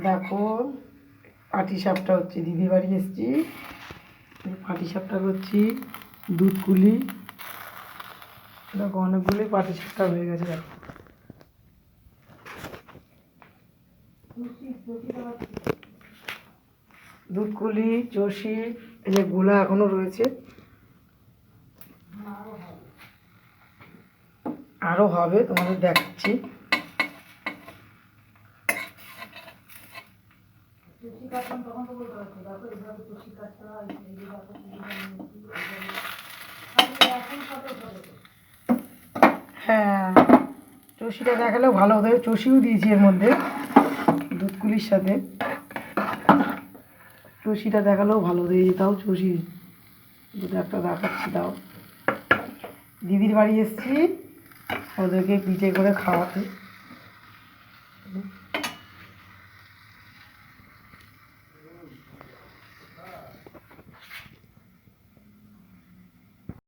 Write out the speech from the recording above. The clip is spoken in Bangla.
দেখো পাটিসাপটা হচ্ছে, দিদির বাড়ি এসেছি, পাটিসাপটা করছি। দুধ কুলি, দেখো অনেকগুলোই পাটিসাপটা হয়ে গেছে। দেখো দুধ কুলি চষি, এই যে গোলা এখনো রয়েছে, আরো হবে, তোমাদের দেখাচ্ছি। হ্যাঁ, চষিটা দেখালেও ভালো হতো, চষিও দিয়েছি এর মধ্যে দুধকুলির সাথে। চষিটা দেখালেও ভালো হতো, এই তাও চষি দুটো একটা দেখাচ্ছি। তাও দিদির বাড়ি এসেছি ওদেরকে পিঠে করে খাওয়াতে।